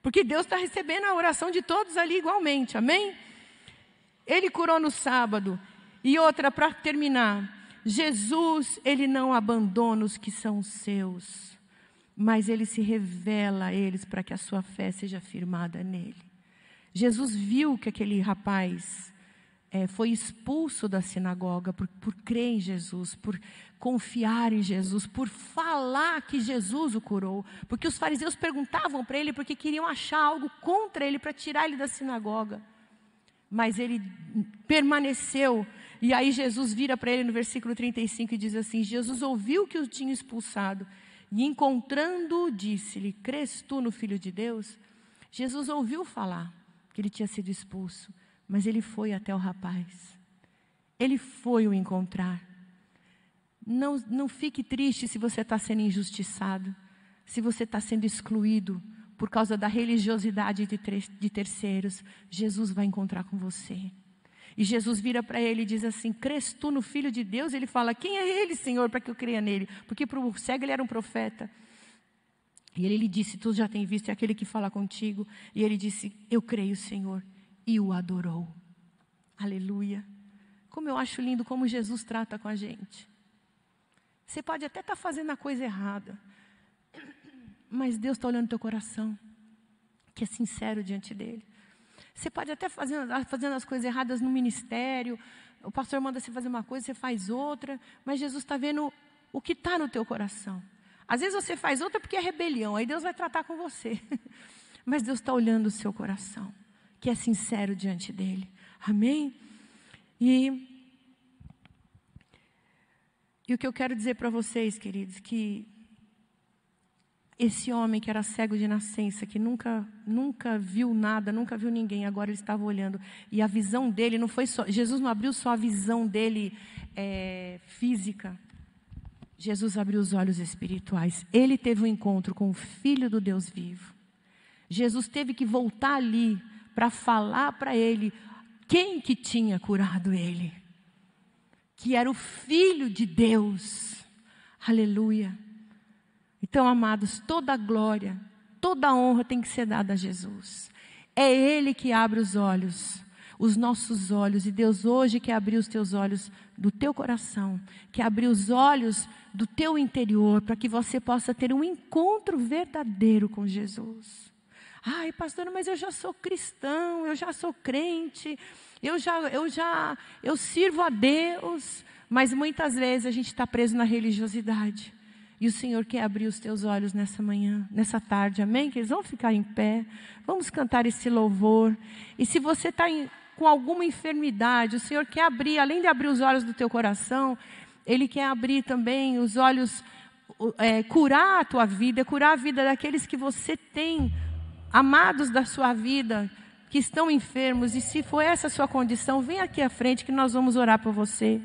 Porque Deus está recebendo a oração de todos ali igualmente. Amém? Ele curou no sábado. E outra, para terminar. Jesus, Ele não abandona os que são seus, mas Ele se revela a eles para que a sua fé seja firmada nele. Jesus viu que aquele rapaz foi expulso da sinagoga por crer em Jesus, por confiar em Jesus, por falar que Jesus o curou. Porque os fariseus perguntavam para ele porque queriam achar algo contra ele para tirar ele da sinagoga. Mas ele permaneceu. E aí Jesus vira para ele no versículo 35 e diz assim, Jesus ouviu que o tinha expulsado e encontrando-o disse-lhe, crês tu no Filho de Deus? Jesus ouviu falar que ele tinha sido expulso. Mas ele foi até o rapaz. Ele foi o encontrar. Não fique triste se você está sendo injustiçado. Se você está sendo excluído por causa da religiosidade de terceiros. Jesus vai encontrar com você. E Jesus vira para ele e diz assim, crês tu no Filho de Deus? Ele fala, quem é ele, Senhor, para que eu creia nele? Porque para o cego ele era um profeta. E ele lhe disse, tu já tem visto, é aquele que fala contigo. E ele disse, eu creio, Senhor. E o adorou. Aleluia. Como eu acho lindo como Jesus trata com a gente. Você pode até estar fazendo a coisa errada, mas Deus está olhando o teu coração, que é sincero diante dele. Você pode até fazendo as coisas erradas no ministério, o pastor manda você fazer uma coisa, você faz outra, mas Jesus está vendo o que está no teu coração. Às vezes você faz outra porque é rebelião, aí Deus vai tratar com você. Mas Deus está olhando o seu coração, que é sincero diante dele. Amém? E o que eu quero dizer para vocês, queridos, que esse homem que era cego de nascença, que nunca viu nada, nunca viu ninguém, agora ele estava olhando. E a visão dele não foi só... Jesus não abriu só a visão dele física. Jesus abriu os olhos espirituais. Ele teve um encontro com o Filho do Deus vivo. Jesus teve que voltar ali para falar para ele quem que tinha curado ele. Que era o Filho de Deus. Aleluia. Então, amados, toda a glória, toda a honra tem que ser dada a Jesus. É Ele que abre os olhos, os nossos olhos. E Deus hoje quer abrir os teus olhos do teu coração, quer abrir os olhos do teu interior, para que você possa ter um encontro verdadeiro com Jesus. Ai, pastora, mas eu já sou cristão, eu já sou crente, eu sirvo a Deus. Mas muitas vezes a gente está preso na religiosidade. E o Senhor quer abrir os teus olhos nessa manhã, nessa tarde, amém? Que eles vão ficar em pé, vamos cantar esse louvor. E se você está com alguma enfermidade, o Senhor quer abrir, além de abrir os olhos do teu coração, Ele quer abrir também os olhos, curar a tua vida, curar a vida daqueles que você tem, amados da sua vida, que estão enfermos. E se for essa a sua condição, vem aqui à frente que nós vamos orar por você.